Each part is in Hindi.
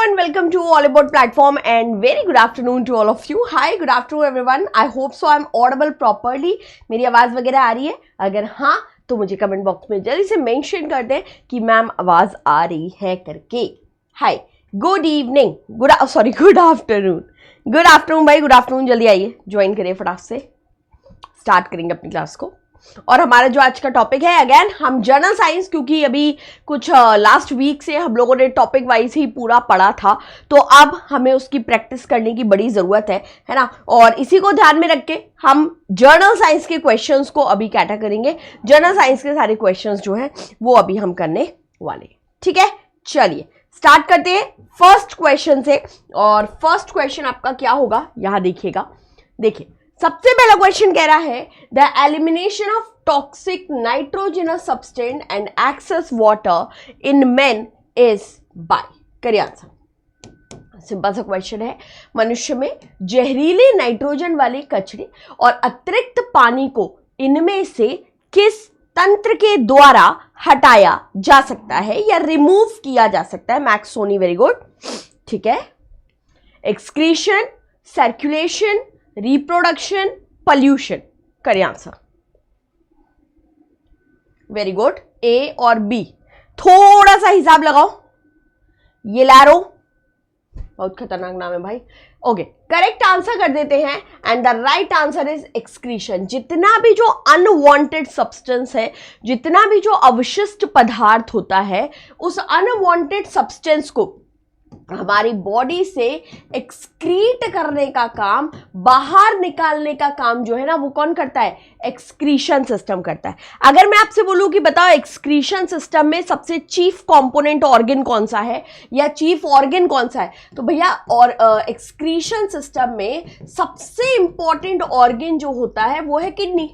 and welcome to All About platform and very good afternoon to all of you. Hi, good afternoon everyone. I hope so I'm audible properly. मेरी आवाज वगैरह आ रही है? अगर हाँ तो मुझे कमेंट बॉक्स में जल्दी से मेंशन कर दें कि मैम आवाज आ रही है करके. हाय, गुड इवनिंग, गुड आफ्टरनून भाई, गुड आफ्टरनून. जल्दी आइए, ज्वाइन करिए फटाक से. स्टार्ट करेंगे अपनी क्लास को. और हमारा जो आज का टॉपिक है, अगेन हम जनरल साइंस, क्योंकि अभी कुछ लास्ट वीक से हम लोगों ने टॉपिक वाइज ही पूरा पढ़ा था, तो अब हमें उसकी प्रैक्टिस करने की बड़ी ज़रूरत है ना. और इसी को ध्यान में रख के हम जर्नल साइंस के क्वेश्चंस को अभी कैटर करेंगे. जर्नल साइंस के सारे क्वेश्चंस जो हैं वो अभी हम करने वाले. ठीक है, चलिए स्टार्ट करते हैं फर्स्ट क्वेश्चन से. और फर्स्ट क्वेश्चन आपका क्या होगा, यहां देखिएगा. देखिए, सबसे पहला क्वेश्चन कह रहा है the elimination of toxic nitrogenous substance and excess water in main is by. करिए आंसर. सिंपल सा क्वेश्चन है. मनुष्य में जहरीले नाइट्रोजन वाले कचरे और अतिरिक्त पानी को इनमें से किस तंत्र के द्वारा हटाया जा सकता है या रिमूव किया जा सकता है? Max Soni, very good. ठीक है. Excretion, circulation, reproduction, pollution. करिए आंसर. Very good. ए और बी. थोड़ा सा हिसाब लगाओ. ये लैरो बहुत खतरनाक नाम है भाई. ओके, करेक्ट आंसर कर देते हैं and the right answer is excretion. जितना भी जो अनवांटेड सब्सटेंस है, जितना भी जो अवशिष्ट पदार्थ होता है, उस अनवांटेड सब्सटेंस को हमारी बॉडी से एक्सक्रीट करने का काम, बाहर निकालने का काम जो है ना, वो कौन करता है? एक्सक्रीशन सिस्टम करता है. अगर मैं आपसे बोलूं कि बताओ एक्सक्रीशन सिस्टम में सबसे चीफ कंपोनेंट ऑर्गन कौन सा है या चीफ ऑर्गन कौन सा है, तो भैया और एक्सक्रीशन सिस्टम में सबसे इंपॉर्टेंट ऑर्गन जो होता है वो है किडनी.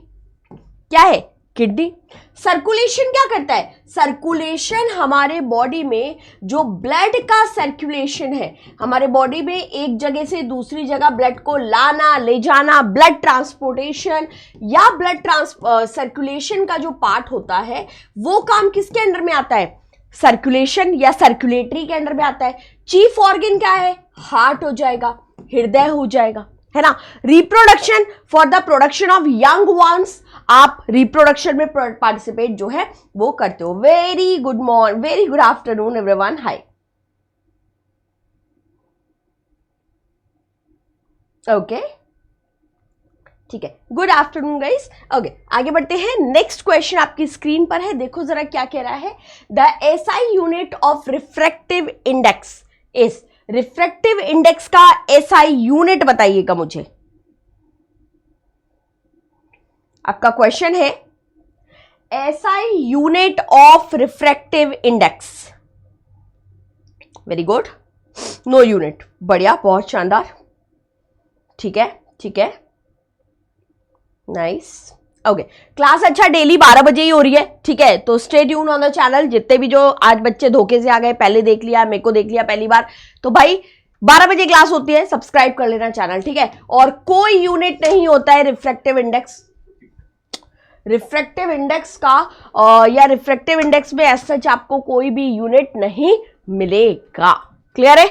क्या है? किडनी. सर्कुलेशन क्या करता है? सर्कुलेशन हमारे बॉडी में जो ब्लड का सर्कुलेशन है, हमारे बॉडी में एक जगह से दूसरी जगह ब्लड को लाना, ले जाना, ब्लड ट्रांसपोर्टेशन या ब्लड सर्कुलेशन का जो पार्ट होता है, वो काम किसके अंडर में आता है? सर्कुलेशन या सर्कुलेटरी के अंडर में आता है. चीफ ऑर्गन क्या है? हार्ट हो जाएगा, हृदय हो जाएगा, है ना. Reproduction, for the production of young ones, आप रिप्रोडक्शन में पार्टिसिपेट जो है वो करते हो. Very good morning, very good afternoon everyone. Hi. Okay, ठीक है, गुड आफ्टरनून गाइस. ओके, आगे बढ़ते हैं. नेक्स्ट क्वेश्चन आपकी स्क्रीन पर है. देखो जरा क्या कह रहा है. The SI unit of refractive index is. Refractive index का एसआई यूनिट बताइएगा मुझे. आपका क्वेश्चन है SI unit of refractive index. Very good. No unit. बढ़िया, बहुत शानदार. ठीक है, ठीक है, नाइस. ओके, क्लास अच्छा डेली 12 बजे ही हो रही है. ठीक है, तो stay tune on the channel. जितने भी जो आज बच्चे धोखे से आ गए, पहले देख लिया, मेरे को देख लिया पहली बार, तो भाई 12 बजे क्लास होती है, सब्सक्राइब कर लेना चैनल. ठीक है. और कोई यूनिट नहीं होता है रिफ्रैक्टिव इंडेक्स. रिफ्रैक्टिव इंडेक्स का या रिफ्रैक्टिव इंडेक्स में एज सच आपको कोई भी यूनिट नहीं मिलेगा. क्लियर है?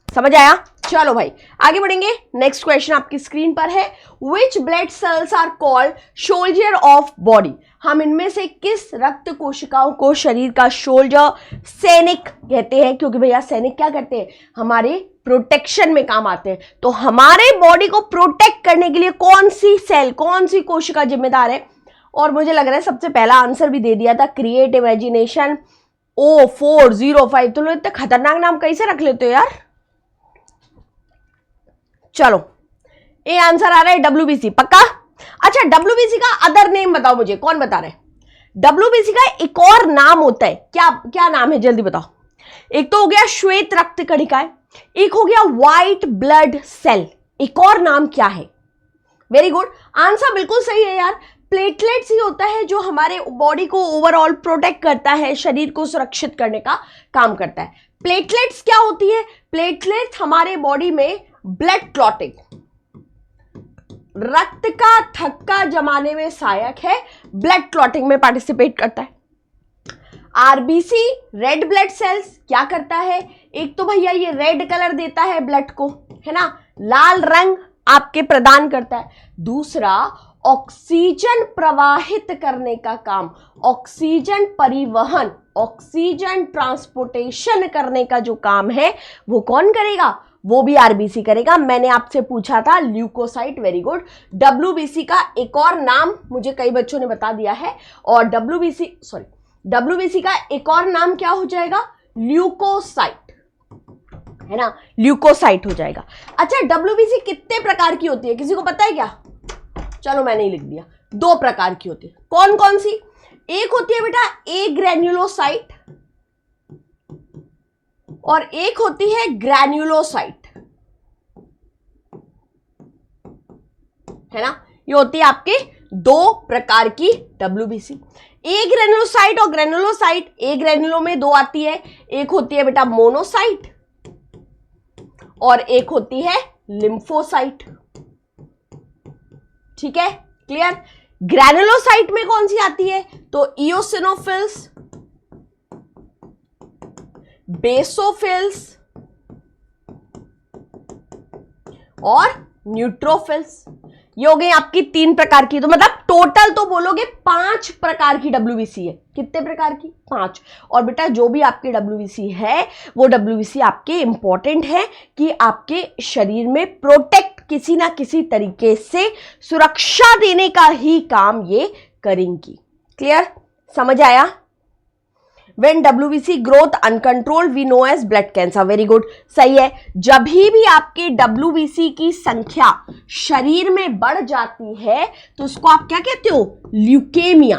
समझ आया? चलो भाई आगे बढ़ेंगे. नेक्स्ट क्वेश्चन आपकी स्क्रीन पर है. Which blood cells are called soldier of body. हम इनमें से किस रक्त कोशिकाओं को शरीर का सोल्जर, सैनिक कहते हैं? क्योंकि भैया सैनिक क्या करते हैं? हमारे प्रोटेक्शन में काम आते हैं. तो हमारे बॉडी को प्रोटेक्ट करने के लिए कौन सी सेल, कौन सी कोशिका जिम्मेदार है? और मुझे लग रहा है सबसे पहला आंसर भी दे दिया था, क्रिएट इमेजिनेशन O405. तो लोग इतना खतरनाक नाम कैसे रख लेते हो यार. चलो, ए आंसर आ रहा है WBC. पक्का? अच्छा, WBC का अदर नेम बताओ मुझे, कौन बता रहे हैं? WBC का एक और नाम होता है. क्या क्या नाम है, जल्दी बताओ. एक तो हो गया श्वेत रक्त कणिकाएं, एक हो गया व्हाइट ब्लड सेल, एक और नाम क्या है? वेरी गुड, आंसर बिल्कुल सही है यार. प्लेटलेट्स ही होता है जो हमारे बॉडी को ओवरऑल प्रोटेक्ट करता है, शरीर को सुरक्षित करने का काम करता है. प्लेटलेट्स क्या होती है? प्लेटलेट्स हमारे बॉडी में ब्लड क्लॉटिंग, रक्त का थक्का जमाने में सहायक है, ब्लड क्लॉटिंग में पार्टिसिपेट करता है. आरबीसी रेड ब्लड सेल्स क्या करता है? एक तो भैया ये रेड कलर देता है ब्लड को, है ना, लाल रंग आपके प्रदान करता है। दूसरा ऑक्सीजन प्रवाहित करने का काम, ऑक्सीजन परिवहन, ऑक्सीजन ट्रांसपोर्टेशन करने का जो काम है वो कौन करेगा, वो भी आरबीसी करेगा। मैंने आपसे पूछा था ल्यूकोसाइट, वेरी गुड। डब्ल्यूबीसी का एक और नाम मुझे कई बच्चों ने बता दिया है, और डब्ल्यूबीसी का एक और नाम क्या हो जाएगा, ल्यूकोसाइट, है ना, ल्यूकोसाइट हो जाएगा। अच्छा, डब्ल्यूबीसी कितने प्रकार की होती है, किसी को पता है क्या? चलो मैंने ही लिख दिया, 2 प्रकार की होती है। कौन कौन सी? एक होती है बेटा ए ग्रैन्युलोसाइट और एक होती है ग्रैन्युलोसाइट, है ना। ये होती है आपके 2 प्रकार की डब्ल्यूबीसी, ए ग्रैन्युलोसाइट और ग्रैन्युलोसाइट। ए ग्रैन्युलो में 2 आती है, एक होती है बेटा मोनोसाइट और एक होती है लिम्फोसाइट, ठीक है, क्लियर। ग्रैनुलोसाइट में कौन सी आती है, तो इओसिनोफिल्स, बेसोफिल्स और न्यूट्रोफिल्स। ये हो गई आपकी 3 प्रकार की। तो मतलब टोटल तो बोलोगे 5 प्रकार की डब्ल्यूबीसी है। कितने प्रकार की? 5। और बेटा जो भी आपकी डब्ल्यूबीसी है वो डब्ल्यूबीसी आपके इंपॉर्टेंट है कि आपके शरीर में प्रोटेक्ट, किसी ना किसी तरीके से सुरक्षा देने का ही काम ये करेंगी। क्लियर, समझ आया? When WBC growth uncontrolled we know as blood cancer. Very good, सही है। जब भी आपके WBC की संख्या शरीर में बढ़ जाती है तो उसको आप क्या कहते हो, ल्यूकेमिया।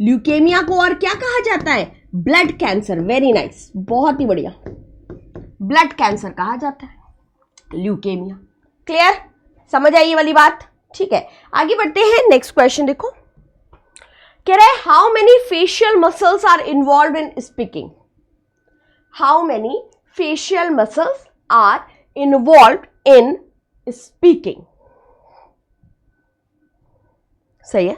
ल्यूकेमिया को और क्या कहा जाता है, ब्लड कैंसर। वेरी नाइस, बहुत ही बढ़िया, ब्लड कैंसर कहा जाता है, ल्यूकेमिया। क्लियर, समझ आई ये वाली बात? ठीक है, आगे बढ़ते हैं। नेक्स्ट क्वेश्चन देखो, कह रहा है how many facial muscles are involve in speaking. How many facial muscles are involve in speaking. सही है,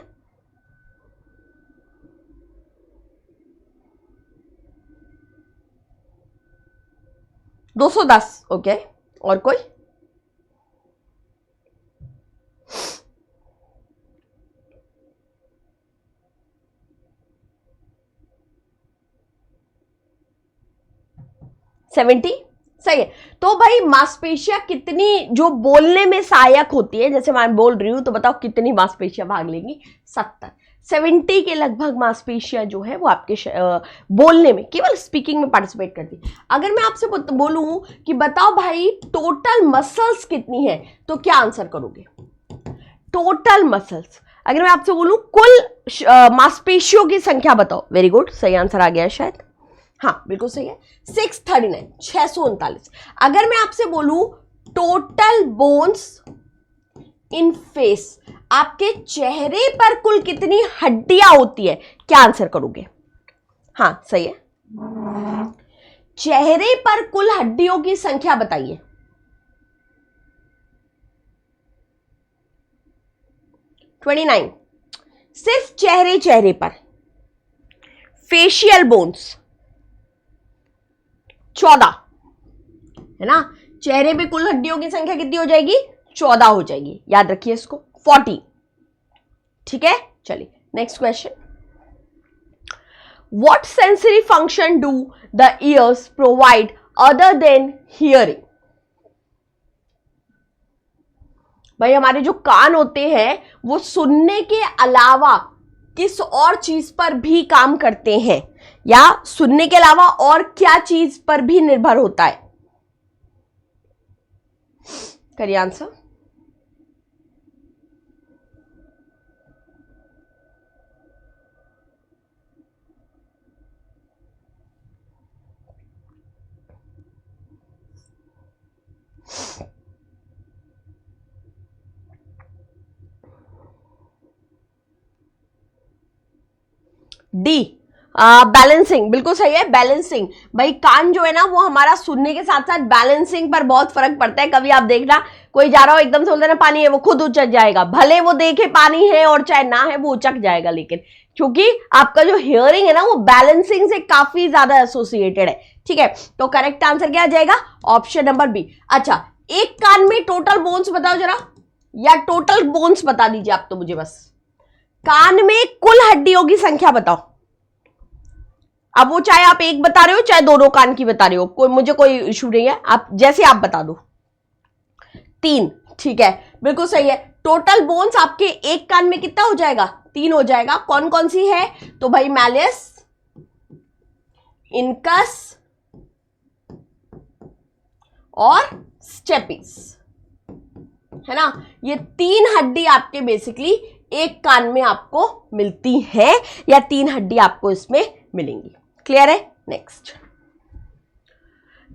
210। ओके, और कोई? सेवेंटी, सही है। तो भाई मांसपेशियां कितनी जो बोलने में सहायक होती है, जैसे मैं बोल रही हूं तो बताओ कितनी मांसपेशियां भाग लेंगी? 70। 70 के लगभग मांसपेशियां जो है वो आपके बोलने में, केवल स्पीकिंग में पार्टिसिपेट करती है। अगर मैं आपसे बोलूं कि बताओ भाई टोटल मसल्स कितनी है, तो क्या आंसर करोगे? टोटल मसल्स, अगर मैं आपसे बोलूं कुल मांसपेशियों की संख्या बताओ। वेरी गुड, सही आंसर आ गया शायद, हाँ बिल्कुल सही है, 639, 639। अगर मैं आपसे बोलूं टोटल बोन्स इन फेस, आपके चेहरे पर कुल कितनी हड्डियां होती है, क्या आंसर करोगे? हाँ सही है, चेहरे पर कुल हड्डियों की संख्या बताइए। सिर्फ चेहरे पर फेशियल बोन्स 14, है ना। चेहरे पे कुल हड्डियों की संख्या कितनी हो जाएगी? 14 हो जाएगी, याद रखिए इसको, 40। ठीक है, चलिए next question. What sensory function do the years provide other than hearing. भाई हमारे जो कान होते हैं वो सुनने के अलावा किस और चीज पर भी काम करते हैं, या सुनने के अलावा और क्या चीज पर भी निर्भर होता है? करिए आंसर। डी, बैलेंसिंग, बिल्कुल सही है, बैलेंसिंग। भाई कान जो है ना वो हमारा सुनने के साथ साथ बैलेंसिंग पर बहुत फर्क पड़ता है। कभी आप देखना कोई जा रहा हो एकदम से बोल देना पानी है, वो खुद उचक जाएगा, भले वो देखे पानी है और चाहे ना है वो उचक जाएगा, लेकिन क्योंकि आपका जो हियरिंग है ना वो बैलेंसिंग से काफी ज्यादा एसोसिएटेड है, ठीक है। तो करेक्ट आंसर क्या आ जाएगा? Option number B. अच्छा, एक कान में टोटल बोन्स बताओ जरा, या टोटल बोन्स बता दीजिए आप तो मुझे, बस कान में कुल हड्डियों की संख्या बताओ। अब वो चाहे आप एक बता रहे हो चाहे दोनों कान की बता रहे हो, मुझे कोई इशू नहीं है, आप जैसे आप बता दो। 3, ठीक है, बिल्कुल सही है। टोटल बोन्स आपके एक कान में कितना हो जाएगा? 3 हो जाएगा। कौन कौन सी है? तो भाई मैलिस, इनकस और स्टेपिस, है ना। ये 3 हड्डी आपके बेसिकली एक कान में आपको मिलती है, या 3 हड्डी आपको इसमें मिलेंगी। क्लियर है? Next,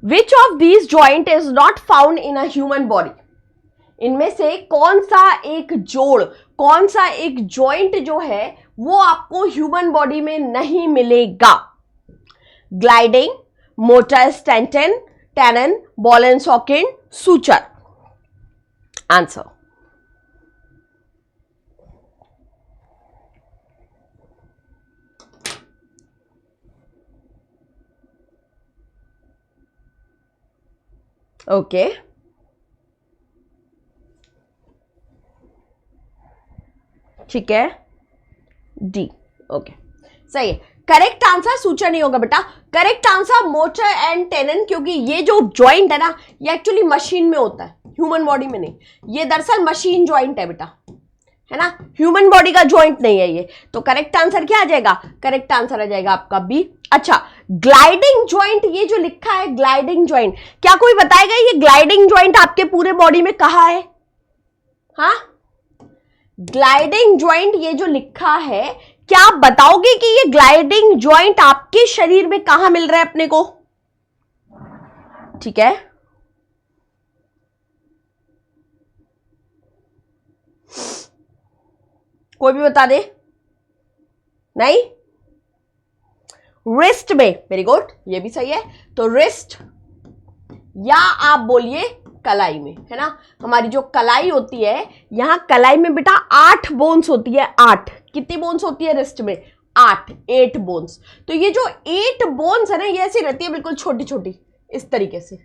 which of these joint is not found in a human body? इनमें से कौन सा एक जोड़, कौन सा एक जॉइंट जो है वो आपको ह्यूमन बॉडी में नहीं मिलेगा? ग्लाइडिंग, मोटर स्टेंटन, tenon, ball and socket, suture. Answer okay, ठीक है, डी। ओके, सही है। करेक्ट आंसर सूचर नहीं होगा बेटा, correct answer motor and tenon, क्योंकि ये जो जॉइंट है ना ये एक्चुअली मशीन में होता है, ह्यूमन बॉडी में नहीं। ये दरअसल मशीन जॉइंट है बेटा, है ना, ह्यूमन बॉडी का जॉइंट नहीं है ये। तो करेक्ट आंसर क्या आ जाएगा? करेक्ट आंसर आ जाएगा आपका बी। अच्छा, ग्लाइडिंग जॉइंट, ये जो लिखा है ग्लाइडिंग जॉइंट, क्या कोई बताएगा ये ग्लाइडिंग जॉइंट आपके पूरे बॉडी में कहाँ है? हाँ, ग्लाइडिंग जॉइंट ये जो लिखा है, क्या आप बताओगे कि ये ग्लाइडिंग जॉइंट आपके शरीर में कहां मिल रहा है अपने को? ठीक है, कोई भी बता दे। नहीं, रिस्ट में। वेरी गुड, ये भी सही है। तो रिस्ट, या आप बोलिए कलाई में, है ना। हमारी जो कलाई होती है, यहां कलाई में बेटा 8 बोन्स होती है। 8 कितनी बोन्स होती है रिस्ट में? 8 बोन्स। तो ये जो 8 बोन्स है ना, ये ऐसी रहती है बिल्कुल छोटी छोटी, इस तरीके से।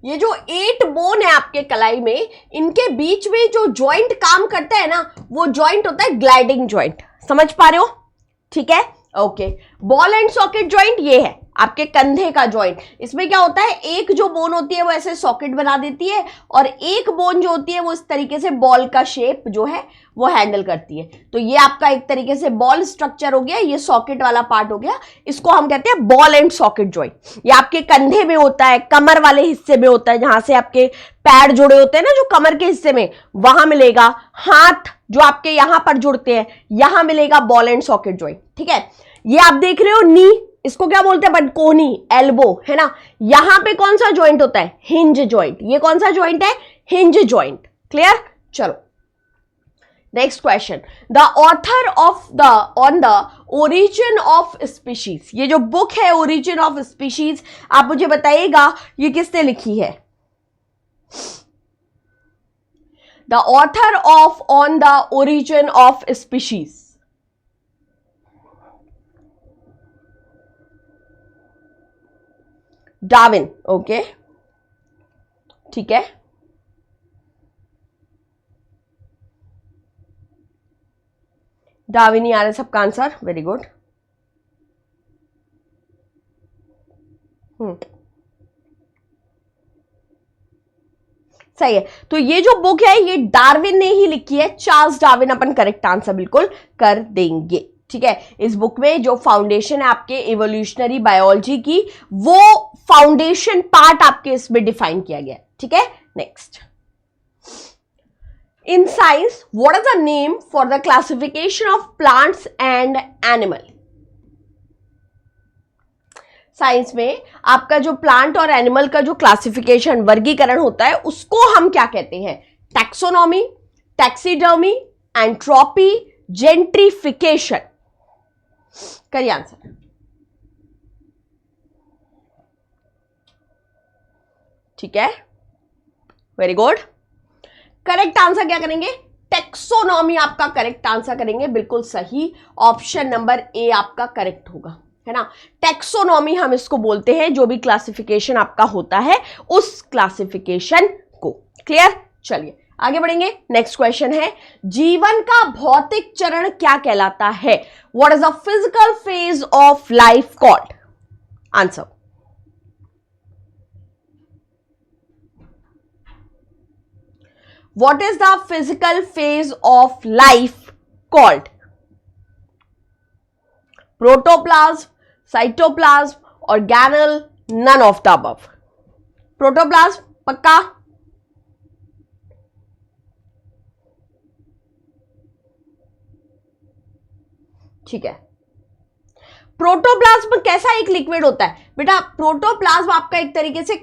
ये जो 8 बोन है आपके कलाई में, इनके बीच में जो जॉइंट काम करता है ना, वो जॉइंट होता है ग्लाइडिंग जॉइंट। समझ पा रहे हो? ठीक है, okay. Ball and socket joint ये है आपके कंधे का जॉइंट। इसमें क्या होता है, एक जो बोन होती है वो ऐसे सॉकेट बना देती है, और एक बोन जो होती है वो इस तरीके से बॉल का शेप जो है वो हैंडल करती है। तो ये आपका एक तरीके से बॉल स्ट्रक्चर हो गया, ये सॉकेट वाला पार्ट हो गया, इसको हम कहते हैं बॉल एंड सॉकेट जॉइंट। ये आपके कंधे में होता है, कमर वाले हिस्से में होता है, जहां से आपके पैर जुड़े होते हैं ना, जो कमर के हिस्से में, वहां मिलेगा। हाथ जो आपके यहां पर जुड़ते हैं, यहां मिलेगा बॉल एंड सॉकेट जॉइंट। ठीक है, ये आप देख रहे हो नी, इसको क्या बोलते हैं? बटकोनी, एल्बो, है ना। यहां पे कौन सा जॉइंट होता है? Hinge joint. ये कौन सा जॉइंट है? Hinge joint. क्लियर? चलो next question. The author of the on the origin of species, ये जो बुक है ओरिजिन ऑफ स्पीशीज, आप मुझे बताइएगा ये किसने लिखी है? The author of on the origin of species, Darwin. Okay, ठीक है, डार्विन ही आ रहा है सबका आंसर। Very good. सही है। तो ये जो बुक है ये डार्विन ने ही लिखी है, चार्ल्स डार्विन। अपन करेक्ट आंसर बिल्कुल कर देंगे। ठीक है, इस बुक में जो फाउंडेशन है आपके इवोल्यूशनरी बायोलॉजी की, वो फाउंडेशन पार्ट आपके इसमें डिफाइन किया गया। ठीक है, next. In science what is the name for the classification of plants and animal? Science में आपका जो प्लांट और एनिमल का जो क्लासिफिकेशन, वर्गीकरण होता है, उसको हम क्या कहते हैं? Taxonomy, taxidermy, entropy, gentrification. करिए आंसर। ठीक है, वेरी गुड। करेक्ट आंसर क्या करेंगे? टेक्सोनॉमी आपका करेक्ट आंसर करेंगे, बिल्कुल सही, ऑप्शन नंबर ए आपका करेक्ट होगा, है ना। टेक्सोनॉमी हम इसको बोलते हैं, जो भी क्लासिफिकेशन आपका होता है उस क्लासिफिकेशन को। क्लियर, चलिए आगे बढ़ेंगे। नेक्स्ट क्वेश्चन है, जीवन का भौतिक चरण क्या कहलाता है? What is the physical phase of life called? Answer. What is the physical phase of life called? Protoplasm, cytoplasm, organelle, none of the above. Protoplasm पक्का? ठीक है। प्रोटोप्लाज्म कैसा एक लिक्विड होता है बेटा? प्रोटोप्लाज्म आपका एक तरीके से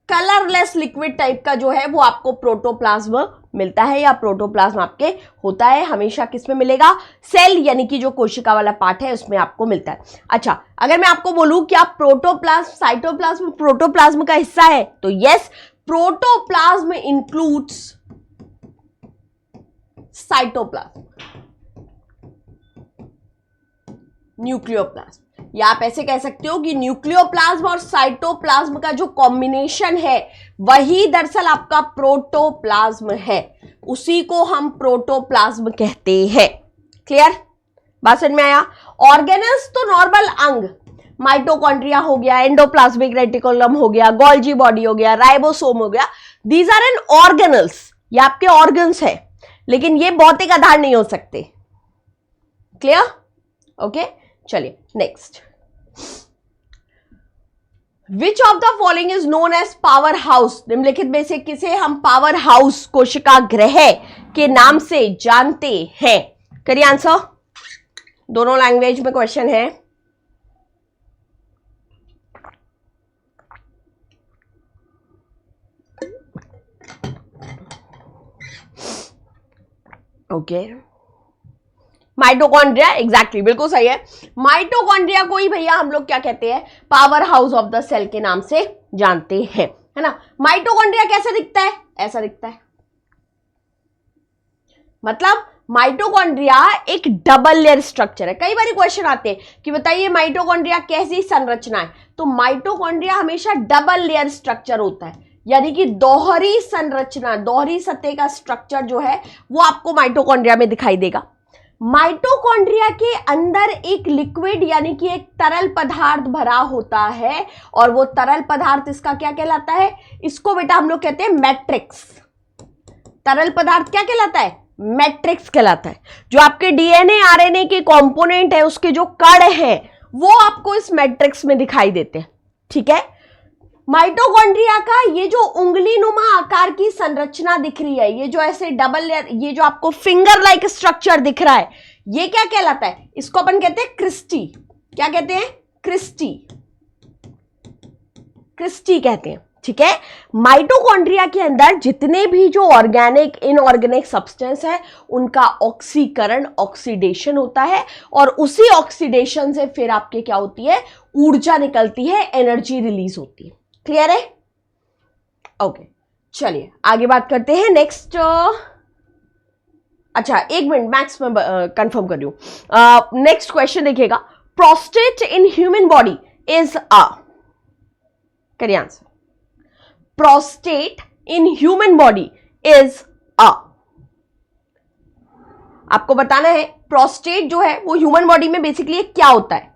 कलरलेस लिक्विड टाइप का जो है वो आपको प्रोटोप्लाज्म मिलता है, या प्रोटोप्लाज्म आपके होता है हमेशा किस में मिलेगा? सेल यानी कि जो कोशिका वाला पार्ट है उसमें आपको मिलता है। अच्छा, अगर मैं आपको बोलूं क्या प्रोटोप्लाज्म साइटोप्लाज्म प्रोटोप्लाज्म का हिस्सा है, तो yes, protoplasm includes cytoplasm, nucleoplasm, या आप ऐसे कह सकते हो कि न्यूक्लियोप्लाज्म और साइटोप्लाज्म का जो कॉम्बिनेशन है वही दरअसल आपका प्रोटोप्लाज्म है, उसी को हम प्रोटोप्लाज्म कहते हैं। क्लियर, बात समझ में आया? ऑर्गेनल्स तो नॉर्मल अंग, माइटोकॉन्ड्रिया हो गया, एंडोप्लाज्मिक रेटिकुलम हो गया, गोल्जी बॉडी हो गया, राइबोसोम हो गया, दीज आर एन ऑर्गेनल्स, ये आपके ऑर्गन्स है, लेकिन ये भौतिक आधार नहीं हो सकते। क्लियर, ओके, चलिए next. Which of the following is known as power house? निम्नलिखित में से किसे हम पावर हाउस कोशिका ग्रह के नाम से जानते हैं? करिए आंसर, दोनों लैंग्वेज में क्वेश्चन है। ओके, माइटोकॉन्ड्रिया, एग्जैक्टली, बिल्कुल सही है। माइटोकॉन्ड्रिया को ही भैया हम लोग क्या कहते हैं? Power house of the cell के नाम से जानते हैं, है ना। माइटोकॉन्ड्रिया कैसे दिखता है? ऐसा दिखता है, मतलब माइटोकॉन्ड्रिया एक डबल लेयर स्ट्रक्चर है। कई बार क्वेश्चन आते हैं कि बताइए माइटोकॉन्ड्रिया कैसी संरचना है, तो माइटोकॉन्ड्रिया हमेशा डबल लेयर स्ट्रक्चर होता है, यानी कि दोहरी संरचना, दोहरी सतह का स्ट्रक्चर जो है वो आपको माइटोकॉन्ड्रिया में दिखाई देगा। माइटोकॉन्ड्रिया के अंदर एक लिक्विड यानी कि एक तरल पदार्थ भरा होता है, और वो तरल पदार्थ इसका क्या कहलाता है? इसको बेटा हम लोग कहते हैं मैट्रिक्स। तरल पदार्थ क्या कहलाता है? मैट्रिक्स कहलाता है। जो आपके डीएनए आरएनए के कंपोनेंट है, उसके जो कण हैं वो आपको इस मैट्रिक्स में दिखाई देते हैं। ठीक है, माइटोकॉन्ड्रिया का ये जो उंगली नुमा आकार की संरचना दिख रही है, ये जो ऐसे डबल लेयर, ये जो आपको फिंगर लाइक स्ट्रक्चर दिख रहा है, ये क्या कहलाता है? इसको अपन कहते हैं क्रिस्टी। क्या कहते हैं? क्रिस्टी, क्रिस्टी कहते हैं। ठीक है, माइटोकॉन्ड्रिया के अंदर जितने भी जो ऑर्गेनिक इनऑर्गेनिक सब्सटेंस है उनका ऑक्सीकरण, ऑक्सीडेशन होता है, और उसी ऑक्सीडेशन से फिर आपके क्या होती है? ऊर्जा निकलती है, एनर्जी रिलीज होती है। क्लियर है? ओके, चलिए आगे बात करते हैं। नेक्स्ट, अच्छा एक मिनट, मैक्स में कंफर्म कर लूं। नेक्स्ट क्वेश्चन देखिएगा, prostate in human body is a, करिए answer. Prostate in human body is a, आपको बताना है प्रोस्टेट जो है वो ह्यूमन बॉडी में बेसिकली क्या होता है।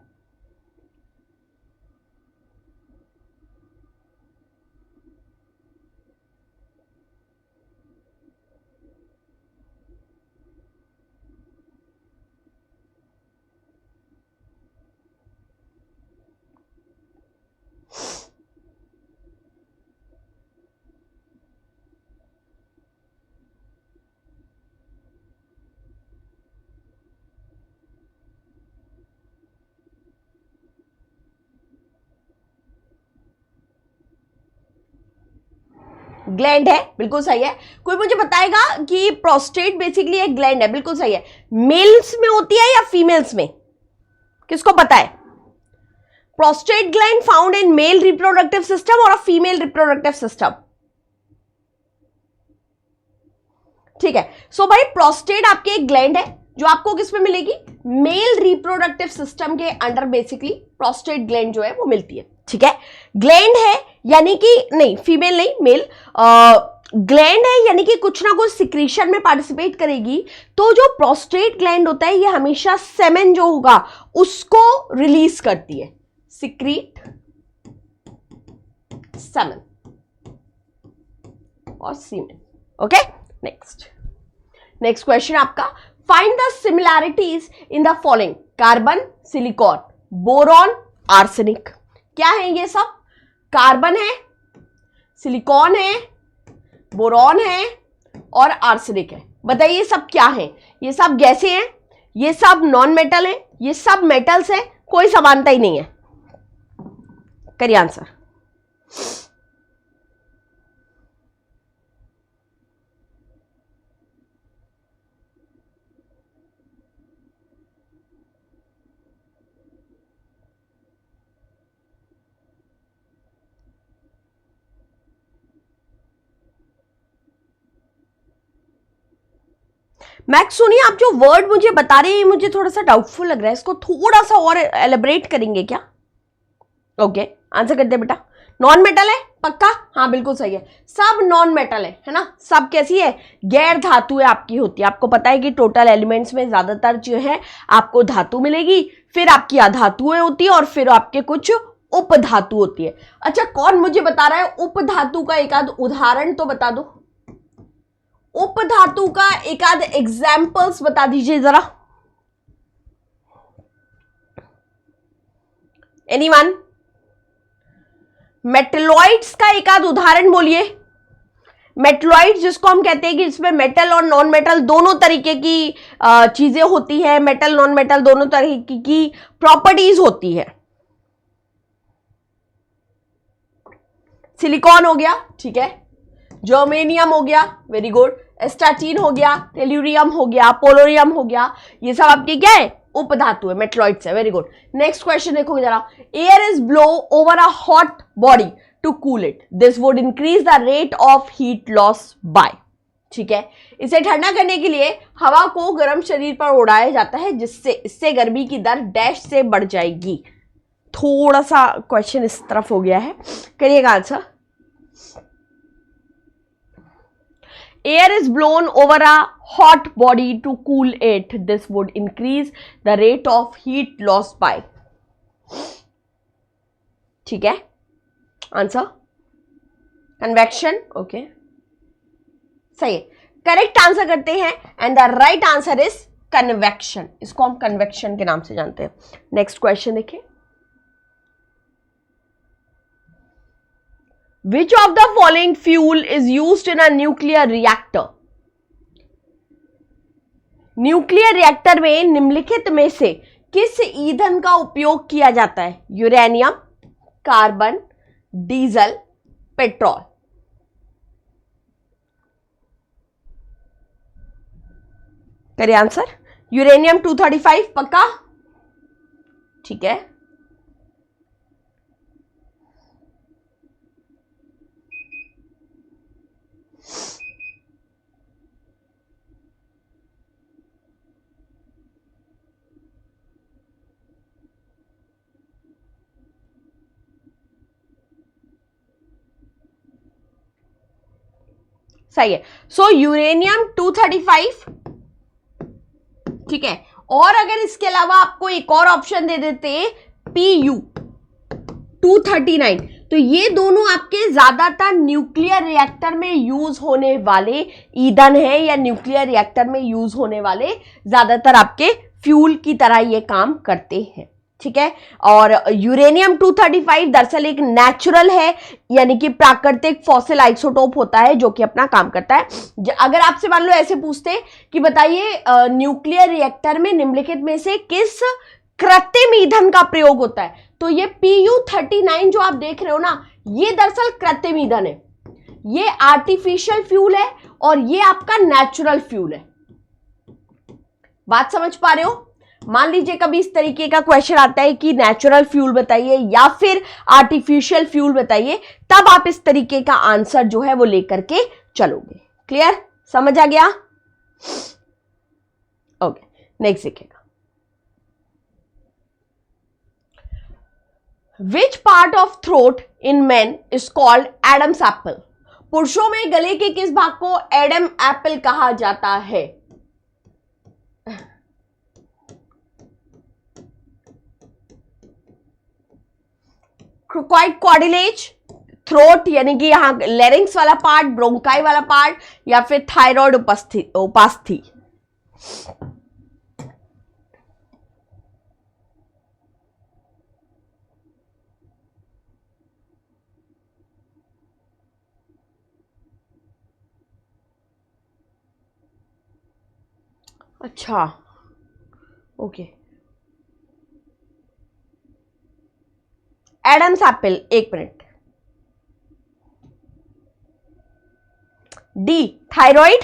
ग्लैंड है, बिल्कुल सही है। कोई मुझे बताएगा कि प्रोस्टेट बेसिकली एक ग्लैंड है? बिल्कुल सही है। मेल्स में होती है या फीमेल्स में? किसको पता है? Prostate gland found in male reproductive system और अ फीमेल रिप्रोडक्टिव सिस्टम? ठीक है। सो भाई प्रोस्टेट आपकी एक ग्लैंड है जो आपको किस में मिलेगी, मेल रिप्रोडक्टिव सिस्टम के अंडर बेसिकली प्रोस्टेट ग्लैंड जो है वो मिलती है, ठीक है। ग्लैंड है यानी कि नहीं, फीमेल नहीं, मेल ग्लैंड है यानी कि कुछ ना कुछ सिक्रीशन में पार्टिसिपेट करेगी। तो जो प्रोस्टेट ग्लैंड होता है ये हमेशा सेमेन जो होगा उसको रिलीज करती है, सिक्रीट सेमेन और सीमेन। ओके, नेक्स्ट क्वेश्चन आपका, find the similarities in the following, carbon, silicon, boron, arsenic. क्या है ये सब, कार्बन है, सिलिकॉन है, बोरॉन है और आर्सेनिक है। बताइए सब क्या है, ये सब गैसें हैं, ये सब नॉन मेटल है, ये सब मेटल्स है, कोई समानता ही नहीं है। करिए आंसर। मैक्स सुनिए, आप जो वर्ड मुझे बता रहे हैं मुझे थोड़ा सा डाउटफुल लग रहा है, इसको थोड़ा सा और एलिब्रेट करेंगे क्या? ओके, आंसर कर दे बेटा। नॉन मेटल है पक्का? हाँ बिल्कुल सही है, सब नॉन मेटल है ना। सब कैसी है, गैर धातुएं आपकी होती है। आपको पता है कि टोटल एलिमेंट्स में ज्यादातर जो है आपको धातु मिलेगी, फिर आपकी अधातुएं होती है और फिर आपके कुछ उपधातु होती है। अच्छा, कौन मुझे बता रहा है उपधातु का एक आध उदाहरण तो बता दो, उपधातु का एक आध एग्जाम्पल्स बता दीजिए जरा। एनीवन? मेटलॉइड्स का एक आध उदाहरण बोलिए। मेटलॉइड्स जिसको हम कहते हैं कि जिसमें मेटल और नॉन मेटल दोनों तरीके की चीजें होती है, मेटल नॉन मेटल दोनों तरीके की प्रॉपर्टीज होती है। सिलिकॉन हो गया, ठीक है, जर्मेनियम हो गया, वेरी गुड, एस्टाटीन हो गया, टेल्यूरियम हो गया, पोलोरियम हो गया, ये सब आपके क्या है, उपधातु है, मेटलॉइड्स है। Very good. नेक्स्ट क्वेश्चन देखो जरा, air is blow over a hot body to cool it, this would increase the rate of heat loss by. ठीक है, इसे ठंडा करने के लिए हवा को गर्म शरीर पर उड़ाया जाता है जिससे इससे गर्मी की दर डैश से बढ़ जाएगी। थोड़ा सा क्वेश्चन इस तरफ हो गया है, करिएगा answer. Air is blown over a hot body to cool it. This would increase the rate of heat loss by. ठीक है, आंसर कन्वेक्शन। ओके, सही है, करेक्ट आंसर करते हैं and the right answer is convection. इसको हम कन्वेक्शन के नाम से जानते हैं। नेक्स्ट क्वेश्चन देखिए, Which of the following fuel is used in a nuclear reactor? Nuclear reactor में निम्नलिखित में से किस ईंधन का उपयोग किया जाता है? Uranium, carbon, diesel, petrol. करिए आंसर। यूरेनियम 235 पक्का? ठीक है, सही है। सो यूरेनियम 235, ठीक है, और अगर इसके अलावा आपको एक और ऑप्शन दे देते PU 239, तो ये दोनों आपके ज्यादातर न्यूक्लियर रिएक्टर में यूज होने वाले ईंधन है या न्यूक्लियर रिएक्टर में यूज होने वाले ज्यादातर आपके फ्यूल की तरह ये काम करते हैं। ठीक है, और यूरेनियम 235 दरअसल एक नेचुरल है, यानी कि प्राकृतिक फॉसिल आइसोटोप होता है जो कि अपना काम करता है। अगर आपसे मान लो ऐसे पूछते कि बताइए न्यूक्लियर रिएक्टर में निम्नलिखित में से किस कृत्रिम ईंधन का प्रयोग होता है, तो ये PU39 जो आप देख रहे हो ना, ये दरअसल कृत्रिम ईंधन है, ये आर्टिफिशियल फ्यूल है और ये आपका नेचुरल फ्यूल है। बात समझ पा रहे हो? मान लीजिए कभी इस तरीके का क्वेश्चन आता है कि नेचुरल फ्यूल बताइए या फिर आर्टिफिशियल फ्यूल बताइए, तब आप इस तरीके का आंसर जो है वो लेकर के चलोगे। क्लियर, समझ आ गया? ओके, नेक्स्ट देखिएगा। Which part of throat in main is called Adam's apple? पुरुषों में गले के किस भाग को एडम एप्पल कहा जाता है? क्रोकॉइड कार्टिलेज, थ्रोट यानी कि यहां लेरिंग्स वाला पार्ट, ब्रोंकाई वाला पार्ट, या फिर थायराइड उपास्थि। अच्छा, ओके। एडम्स एप्पल, एक मिनट। डी, थायराइड,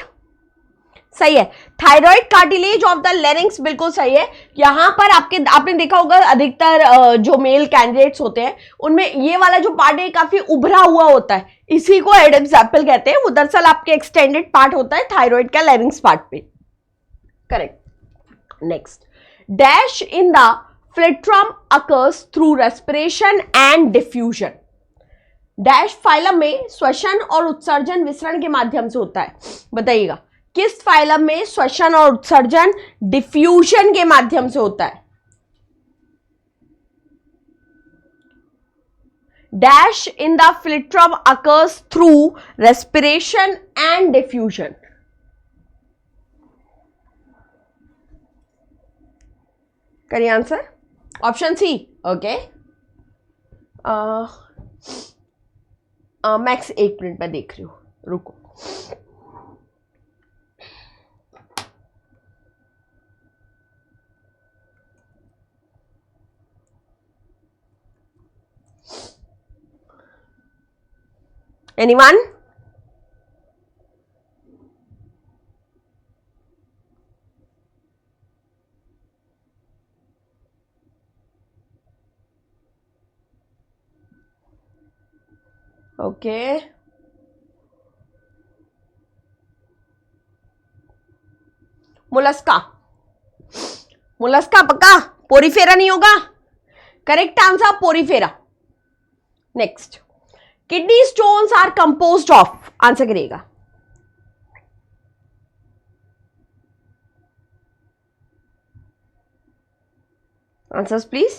सही है। Thyroid cartilage of the larynx बिल्कुल सही है। यहां पर आपने देखा होगा अधिकतर जो मेल कैंडिडेट्स होते हैं उनमें ये वाला जो पार्ट है काफी उभरा हुआ होता है, इसी को एडम्स एप्पल कहते हैं। वो दरअसल आपके एक्सटेंडेड पार्ट होता है थायराइड का लेरिंग्स पार्ट पे। Correct. Next, dash in the phylum occurs through respiration and diffusion. Dash phylum में श्वसन और उत्सर्जन विसरण के माध्यम से होता है। बताइएगा किस फाइलम में श्वसन और उत्सर्जन डिफ्यूजन के माध्यम से होता है? Dash in the phylum occurs through respiration and diffusion. करिए answer. Option C, okay. Max एक मिनट में देख रही हूं, रुको। एनीवन? Okay, Mollusca. मोलस्का पक्का? पोरीफेरा नहीं होगा? Correct answer Porifera. Next, kidney stones are composed of, answer करिएगा। Answers please.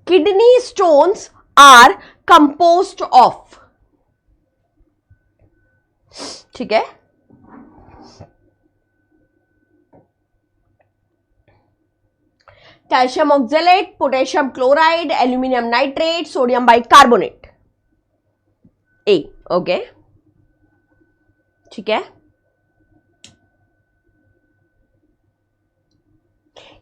Kidney stones are composed of, ठीक है। Calcium oxalate, potassium chloride, aluminium nitrate, sodium bicarbonate. A, okay, ठीक है।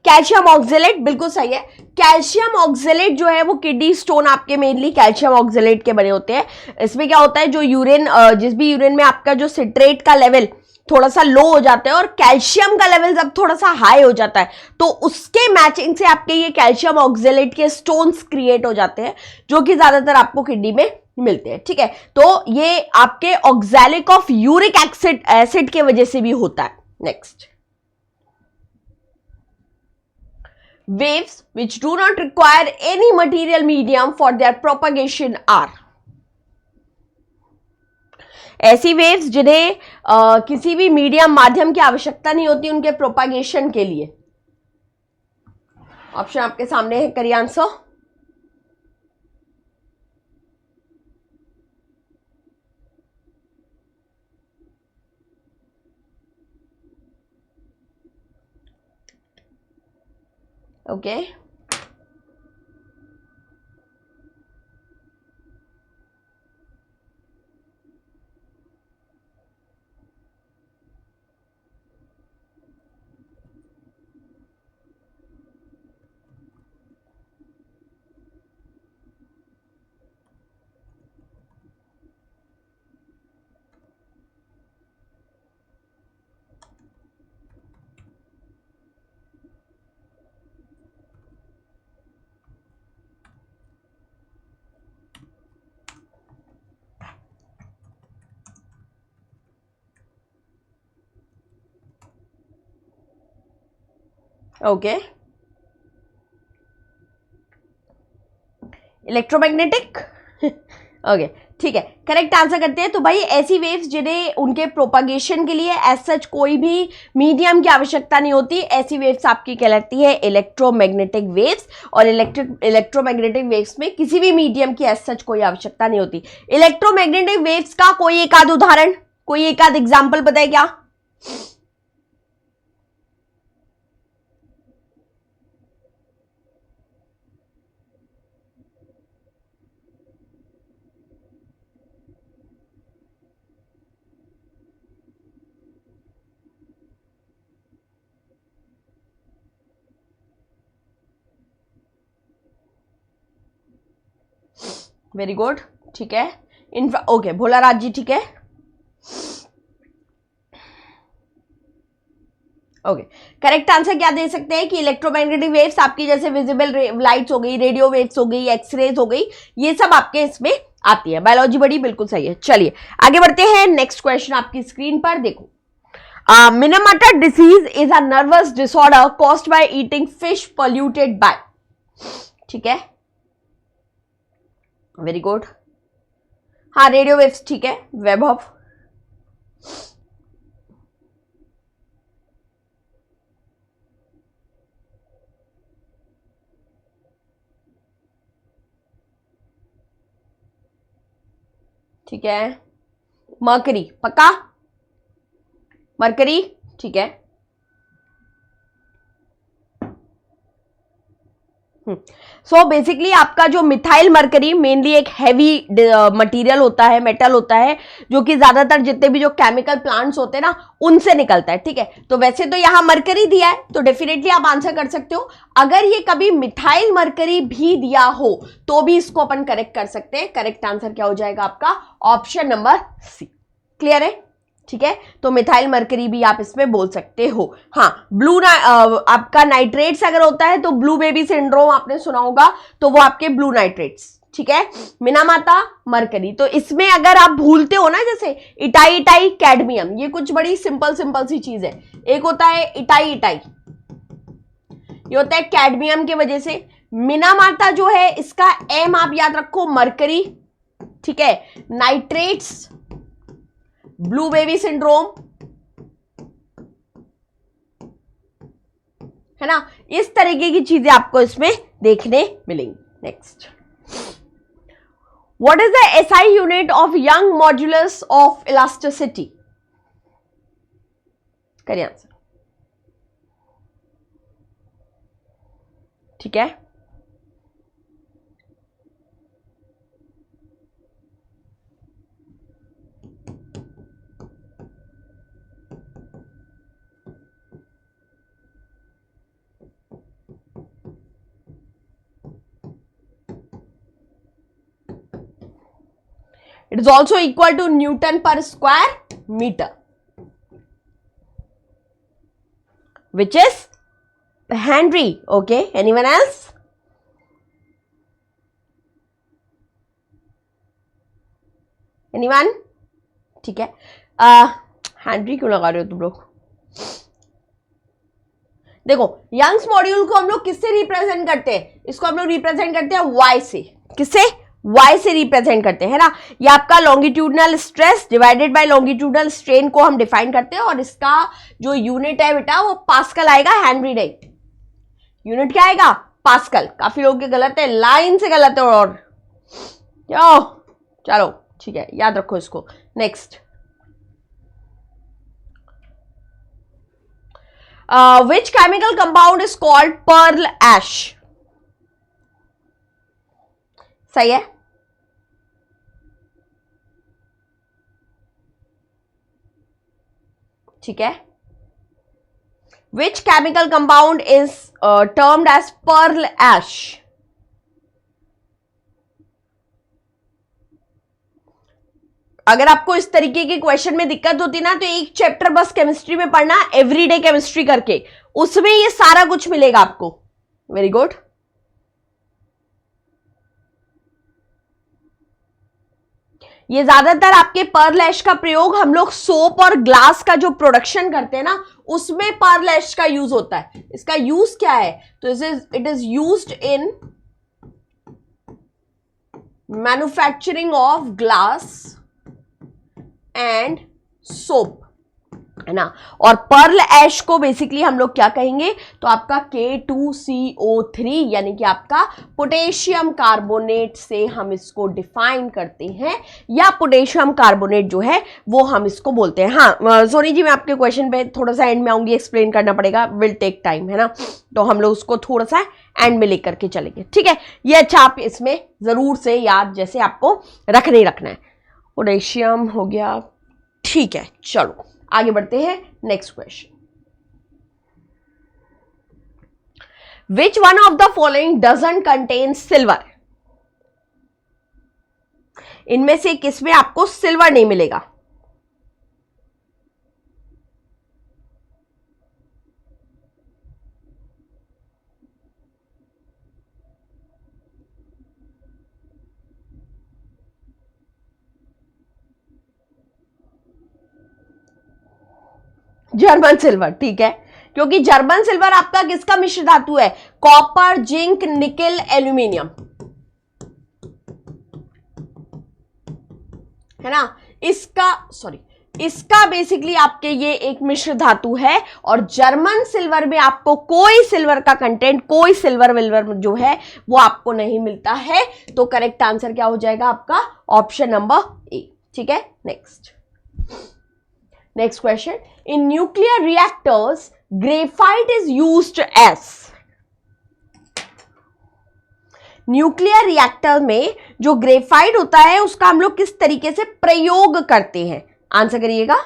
कैल्शियम ऑक्जेलेट बिल्कुल सही है। कैल्शियम ऑक्जेलेट जो है वो किडनी स्टोन आपके मेनली कैल्शियम ऑक्जेलेट के बने होते हैं। इसमें क्या होता है, जो यूरिन जिस भी यूरिन में आपका जो सिट्रेट का लेवल थोड़ा सा लो हो जाता है और कैल्शियम का लेवल जब थोड़ा सा हाई हो जाता है तो उसके मैचिंग से आपके ये कैल्शियम ऑक्जेलेट के स्टोन्स क्रिएट हो जाते हैं, जो कि ज्यादातर आपको किडनी में मिलते हैं, ठीक है। तो ये आपके ऑक्जेलिक ऑफ यूरिक एसिड के वजह से भी होता है। Next, waves which do not require any material medium for their propagation are, ऐसी वेव्स जिन्हें किसी भी मीडियम माध्यम की आवश्यकता नहीं होती उनके प्रोपागेशन के लिए। ऑप्शन आपके सामने है, करिए answer. Okay, okay, electromagnetic. Okay, ठीक है, करेक्ट आंसर करते हैं। तो भाई ऐसी वेव्स जिन्हें उनके प्रोपागेशन के लिए एज सच कोई भी मीडियम की आवश्यकता नहीं होती, ऐसी वेव्स आपकी कहलाती है इलेक्ट्रोमैग्नेटिक वेव्स। और इलेक्ट्रोमैग्नेटिक वेव्स में किसी भी मीडियम की एज सच कोई आवश्यकता नहीं होती। इलेक्ट्रोमैग्नेटिक वेव्स का कोई एक आध उदाहरण, कोई एक आध एग्जाम्पल बताए क्या? वेरी गुड, ठीक है। ओके, भोलाराज जी, ठीक है। ओके, करेक्ट आंसर क्या दे सकते हैं कि इलेक्ट्रोमैग्नेटिक वेव्स आपकी जैसे विजिबल लाइट्स हो गई, रेडियो वेव्स हो गई, एक्सरेज हो गई, ये सब आपके इसमें आती है। बायोलॉजी बड़ी बिल्कुल सही है। चलिए आगे बढ़ते हैं। नेक्स्ट क्वेश्चन आपकी स्क्रीन पर देखो। Minamata disease is a nervous disorder caused by eating fish polluted by, ठीक है, वेरी गुड। हाँ, रेडियो वेव्स, ठीक है, वैभव। ठीक है, मरकरी, पक्का, मरकरी, ठीक है। सो बेसिकली आपका जो मिथाइल मरकरी मेनली एक हैवी मटेरियल होता है, मेटल होता है, जो कि ज्यादातर जितने भी जो केमिकल प्लांट्स होते हैं ना उनसे निकलता है, ठीक है। तो वैसे तो यहां मरकरी दिया है, तो डेफिनेटली आप आंसर कर सकते हो। अगर ये कभी मिथाइल मरकरी भी दिया हो तो भी इसको अपन करेक्ट कर सकते हैं। करेक्ट आंसर क्या हो जाएगा आपका? ऑप्शन नंबर सी। क्लियर है? ठीक है, तो मिथाइल मरकरी भी आप इसमें बोल सकते हो। हाँ, आपका नाइट्रेट्स अगर होता है तो ब्लू बेबी सिंड्रोम आपने सुना होगा, तो वो आपके ब्लू नाइट्रेट्स, ठीक है। मिनामाता मरकरी, तो इसमें अगर आप भूलते हो ना, जैसे इटाई इटाई कैडमियम, ये कुछ बड़ी सिंपल सिंपल सी चीज है। एक होता है इटाई इटाई, ये होता है कैडमियम की वजह से। मिनामाता जो है इसका एम आप याद रखो, मरकरी, ठीक है। नाइट्रेट्स, ब्लू बेबी सिंड्रोम, है ना। इस तरीके की चीजें आपको इसमें देखने मिलेंगी। Next, what is the SI unit of young modulus of elasticity? करिए आंसर, ठीक है। It is also equal to Newton per square meter, which is Henry. Okay, anyone else? Anyone? ठीक है, हेनरी क्यों लगा रहे हो तुम लोग? देखो, यंग्स मॉड्यूल को हम लोग किससे रिप्रेजेंट करते हैं? इसको हम लोग रिप्रेजेंट करते हैं वाई से। किससे? वाई से रिप्रेजेंट करते हैं, है ना। ये आपका longitudinal stress divided by longitudinal strain को हम डिफाइन करते हैं, और इसका जो यूनिट है बेटा वो पास्कल आएगा, हेनरी नहीं। यूनिट क्या आएगा? पास्कल। काफी लोग के गलत है, लाइन से गलत है। और चलो ठीक है, याद रखो इसको। Next, which chemical compound is called pearl ash? सही है, ठीक है। Which chemical compound is termed as pearl ash? अगर आपको इस तरीके के क्वेश्चन में दिक्कत होती ना, तो एक चैप्टर बस केमिस्ट्री में पढ़ना, एवरीडे केमिस्ट्री करके, उसमें ये सारा कुछ मिलेगा आपको। Very good. ये ज्यादातर आपके पर्ल ऐश का प्रयोग हम लोग सोप और ग्लास का जो प्रोडक्शन करते हैं ना, उसमें पर्ल ऐश का यूज होता है। इसका यूज क्या है? तो it is used in manufacturing of glass and soap, है ना। और पर्ल ऐश को बेसिकली हम लोग क्या कहेंगे? तो आपका K2CO3 यानी कि आपका पोटेशियम कार्बोनेट से हम इसको डिफाइन करते हैं, या पोटेशियम कार्बोनेट जो है वो हम इसको बोलते हैं। हाँ सोनी जी, मैं आपके क्वेश्चन पे थोड़ा सा एंड में आऊंगी, एक्सप्लेन करना पड़ेगा, विल टेक टाइम, है ना। तो हम लोग उसको थोड़ा सा एंड में लेकर के चलेंगे, ठीक है। ये अच्छा आप इसमें जरूर से याद जैसे आपको रखना ही रखना है। पोटेशियम हो गया, ठीक है। चलो आगे बढ़ते हैं। Next question, which one of the following doesn't contain silver? इनमें से किसमें आपको सिल्वर नहीं मिलेगा? जर्मन सिल्वर, ठीक है, क्योंकि जर्मन सिल्वर आपका किसका मिश्र धातु है? कॉपर, जिंक, निकेल, एल्यूमिनियम, है ना। इसका बेसिकली आपके ये एक मिश्र धातु है, और जर्मन सिल्वर में आपको कोई सिल्वर का कंटेंट, कोई सिल्वर विल्वर जो है वो आपको नहीं मिलता है। तो करेक्ट आंसर क्या हो जाएगा आपका? ऑप्शन नंबर ए, ठीक है। Next question, in nuclear reactors graphite is used as. Nuclear reactor में जो ग्रेफाइट होता है उसका हम लोग किस तरीके से प्रयोग करते हैं? आंसर करिएगा।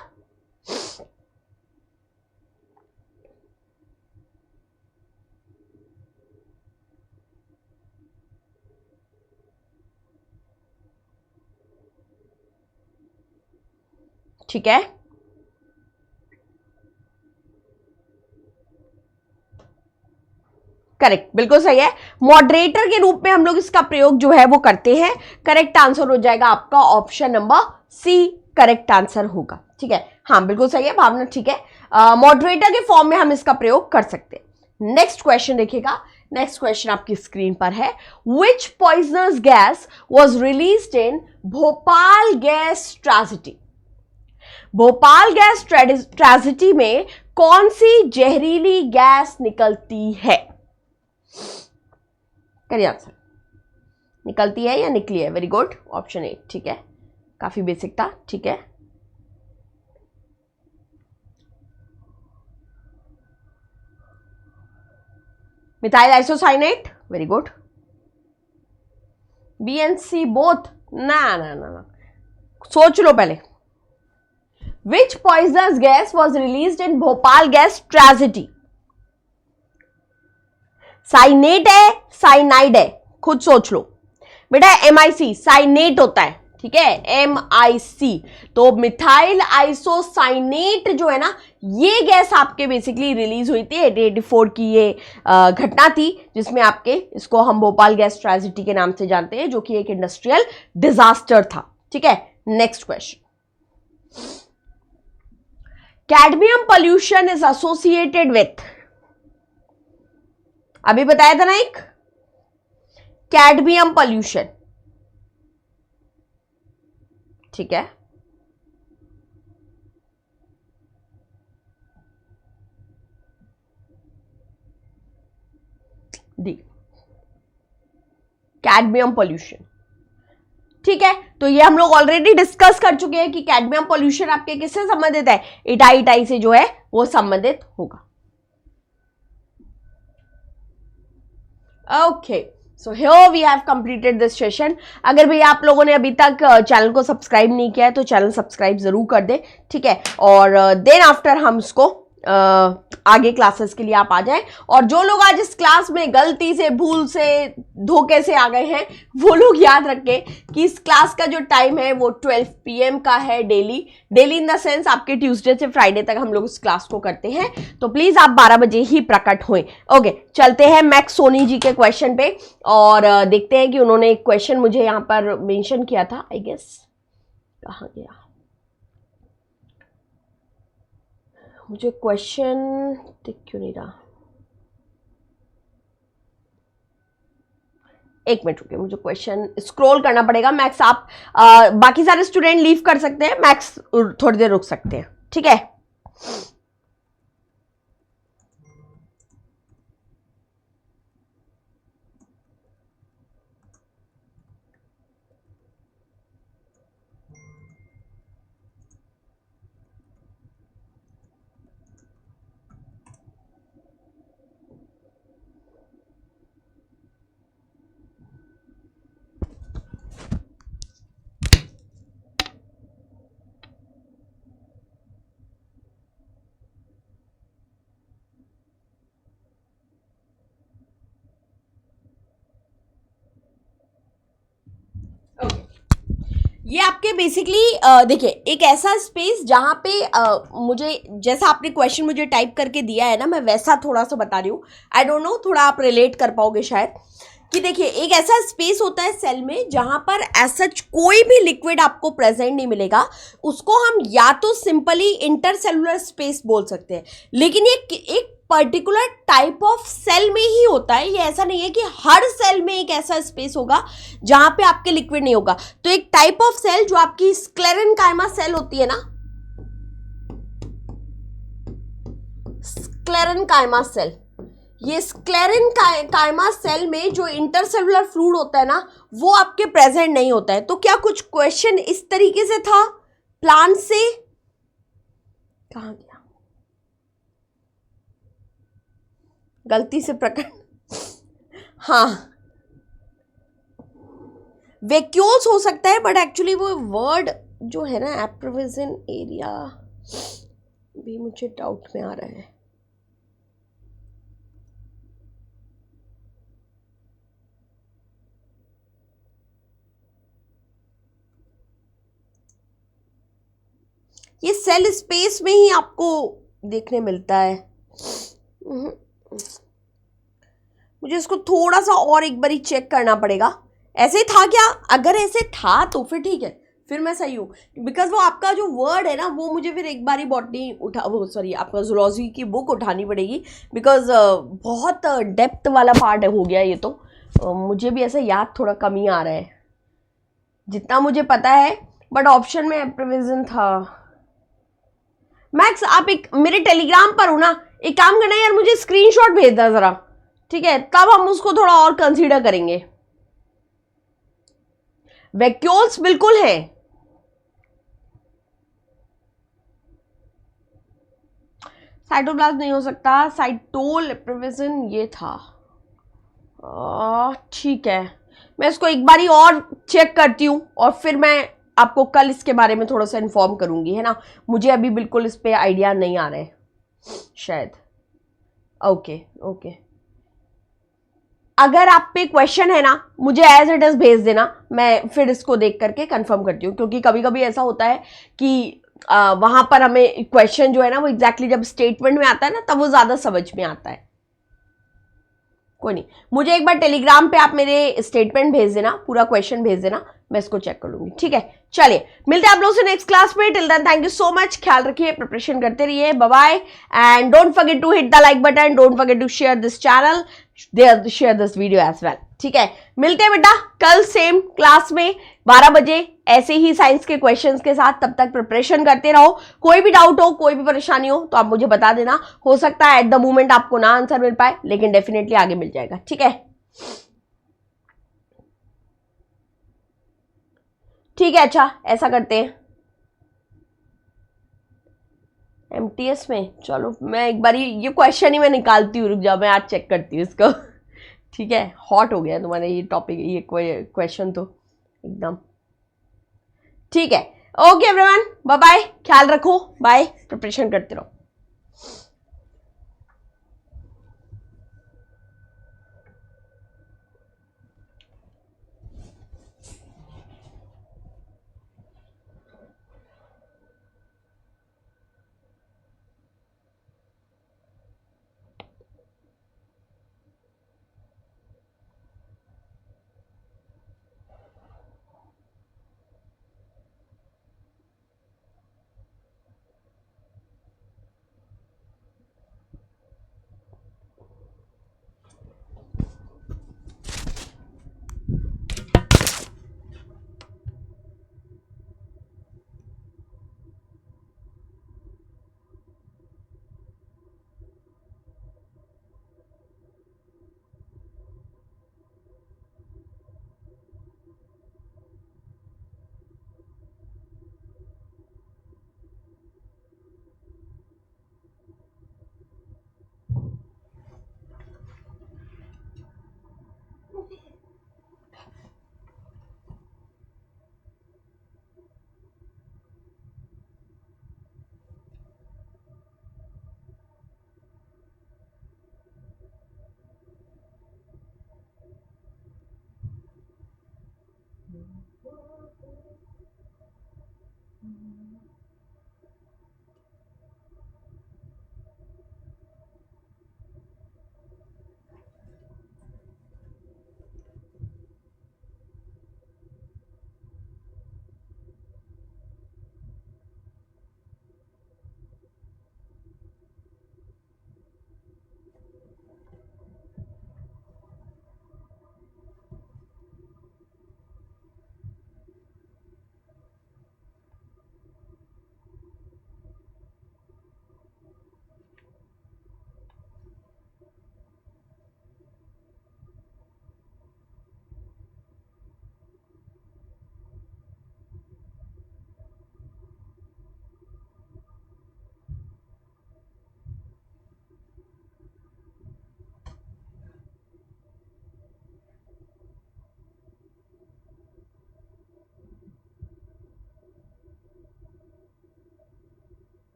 ठीक है, करेक्ट, बिल्कुल सही है। मॉडरेटर के रूप में हम लोग इसका प्रयोग जो है वो करते हैं। करेक्ट आंसर हो जाएगा आपका option number C, correct answer होगा, ठीक है। हाँ बिल्कुल सही है भावना, ठीक है। मॉडरेटर के फॉर्म में हम इसका प्रयोग कर सकते हैं। नेक्स्ट क्वेश्चन देखिएगा। नेक्स्ट क्वेश्चन आपकी स्क्रीन पर है, which poisonous gas was released in Bhopal gas tragedy? Bhopal gas tragedy में कौन सी जहरीली गैस निकलती है? करिए आंसर। निकलती है या निकली है? वेरी गुड, ऑप्शन ए, ठीक है, काफी बेसिक था, ठीक है। Methyl isocyanate, very good. B and C both? ना, सोच लो पहले। Which poisonous gas was released in Bhopal gas tragedy? Cyanate है, साइनाइड है, खुद सोच लो बेटा। MIC साइनेट होता है, ठीक है, MIC। तो मिथाइल आइसोसाइनेट जो है ना, ये गैस आपके बेसिकली रिलीज हुई थी 1884 की ये घटना थी, जिसमें आपके इसको हम भोपाल गैस ट्रेजेडी के नाम से जानते हैं, जो कि एक इंडस्ट्रियल डिजास्टर था, ठीक है। Next question, cadmium pollution is associated with, अभी बताया था ना एक, कैडमियम पॉल्यूशन, ठीक है। डी, कैडमियम पॉल्यूशन, ठीक है। तो ये हम लोग ऑलरेडी डिस्कस कर चुके हैं कि कैडमियम पॉल्यूशन आपके किससे संबंधित है? इटाई से जो है वो संबंधित होगा। Okay, so here we have completed this session. अगर भैया आप लोगों ने अभी तक चैनल को सब्सक्राइब नहीं किया है तो चैनल सब्सक्राइब जरूर कर दें, ठीक है। और देन आफ्टर हम इसको आगे क्लासेस के लिए आप आ जाएं। और जो लोग आज इस क्लास में गलती से, भूल से, धोखे से आ गए हैं, वो लोग याद रखें कि इस क्लास का जो टाइम है वो 12 PM का है, डेली इन द सेंस आपके ट्यूसडे से फ्राइडे तक हम लोग इस क्लास को करते हैं। तो प्लीज आप 12 बजे ही प्रकट हुए। ओके, चलते हैं मैक्स सोनी जी के क्वेश्चन पे और देखते हैं कि उन्होंने एक क्वेश्चन मुझे यहाँ पर मेंशन किया था, आई गेस कहाँ गया, मुझे क्वेश्चन दिख क्यों नहीं रहा। एक मिनट रुकिए, मुझे क्वेश्चन स्क्रॉल करना पड़ेगा। मैक्स आप बाकी सारे स्टूडेंट लीव कर सकते हैं, मैक्स थोड़ी देर रुक सकते हैं, ठीक है। ये आपके बेसिकली देखिए एक ऐसा स्पेस जहां पे मुझे जैसा आपने क्वेश्चन मुझे टाइप करके दिया है ना, मैं वैसा थोड़ा सा बता रही हूँ। आई डोंट नो, थोड़ा आप रिलेट कर पाओगे शायद। कि देखिए एक ऐसा स्पेस होता है सेल में जहां पर ऐसा कोई भी लिक्विड आपको प्रेजेंट नहीं मिलेगा। उसको हम या तो सिंपली इंटरसेलुलर स्पेस बोल सकते हैं, लेकिन ये एक पर्टिकुलर टाइप ऑफ सेल में ही होता है। ये ऐसा नहीं है कि हर सेल में एक ऐसा स्पेस होगा जहां पे आपके लिक्विड नहीं होगा। तो एक टाइप ऑफ सेल जो आपकी स्क्लेरेनकाइमा सेल होती है ना, स्क्लेरेनकाइमा सेल, ये स्क्लेरेनकाइमा सेल में जो इंटरसेलुलर फ्लूइड होता है ना, वो आपके प्रेजेंट नहीं होता है। तो क्या कुछ क्वेश्चन इस तरीके से था प्लांट से, कहां गया, गलती से प्रकट, हाँ वैक्यूल्स हो सकता है, बट एक्चुअली वो वर्ड जो है ना एप्रोविजन एरिया भी मुझे डाउट में आ रहा है। ये सेल स्पेस में ही आपको देखने मिलता है। मुझे इसको थोड़ा सा और एक बारी चेक करना पड़ेगा। ऐसे था क्या? अगर ऐसे था तो फिर ठीक है, फिर मैं सही हूँ। बिकॉज वो आपका जो वर्ड है ना, वो मुझे फिर एक बारी बॉटनी उठा, वो सॉरी आपका जूलॉजी की बुक उठानी पड़ेगी। बिकॉज बहुत डेप्थ वाला पार्ट हो गया ये तो। मुझे भी ऐसा याद थोड़ा कम ही आ रहा है जितना मुझे पता है। बट ऑप्शन में प्रोविजन था। मैक्स आप एक मेरे टेलीग्राम पर हो ना, एक काम करना यार, मुझे स्क्रीनशॉट भेज देना जरा, ठीक है, तब हम उसको थोड़ा और कंसीडर करेंगे। वैक्यूल्स बिल्कुल है। साइटोप्लाज्म नहीं हो सकता, साइटोल प्रोविजन ये था। ठीक है, मैं इसको एक बारी और चेक करती हूँ और फिर मैं आपको कल इसके बारे में थोड़ा सा इन्फॉर्म करूंगी, है ना। मुझे अभी बिल्कुल इस पे आइडिया नहीं आ रहा है शायद। ओके ओके, अगर आप पे क्वेश्चन है ना, मुझे एज इट इज भेज देना, मैं फिर इसको देख करके कंफर्म करती हूँ। क्योंकि कभी कभी ऐसा होता है कि वहां पर हमें क्वेश्चन जो है ना, वो एग्जैक्टली जब स्टेटमेंट में आता है ना, तब वो ज्यादा समझ में आता है। कोई नहीं, मुझे एक बार टेलीग्राम पे आप मेरे स्टेटमेंट भेज देना, पूरा क्वेश्चन भेज देना, मैं इसको चेक कर लूंगी, ठीक है। चलिए मिलते हैं आप लोगों से नेक्स्ट क्लास में। Till then thank you so much, ख्याल रखिए, प्रिपरेशन करते रहिए, bye bye. And don't forget to hit the like button, don't forget to share this channel, share this video as well, ठीक है। मिलते हैं बेटा कल सेम क्लास में 12 बजे ऐसे ही साइंस के क्वेश्चंस के साथ। तब तक प्रिपरेशन करते रहो। कोई भी डाउट हो, कोई भी परेशानी हो तो आप मुझे बता देना। हो सकता है एट द मोमेंट आपको ना आंसर मिल पाए, लेकिन डेफिनेटली आगे मिल जाएगा, ठीक है। ठीक है, अच्छा ऐसा करते हैं एमटीएस में। चलो मैं एक बार ये क्वेश्चन ही मैं निकालती हूँ, रुक जाओ, मैं आज चेक करती हूँ इसको। ठीक है, हॉट हो गया तुम्हारा ये टॉपिक, ये क्वेश्चन तो एकदम ठीक है। ओके एवरीवन, बाय बाय, ख्याल रखो, बाय, प्रिपरेशन करते रहो।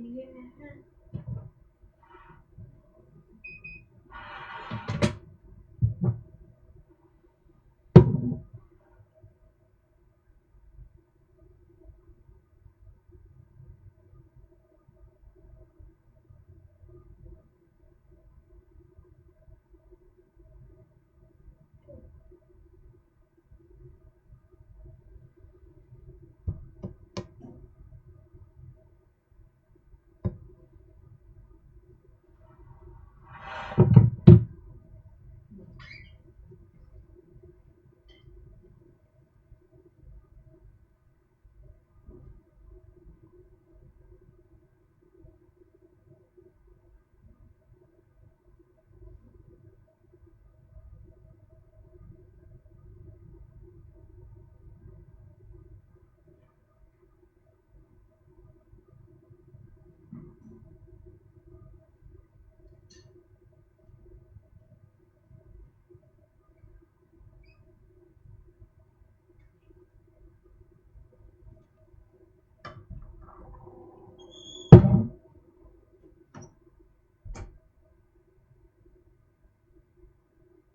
लिए हैं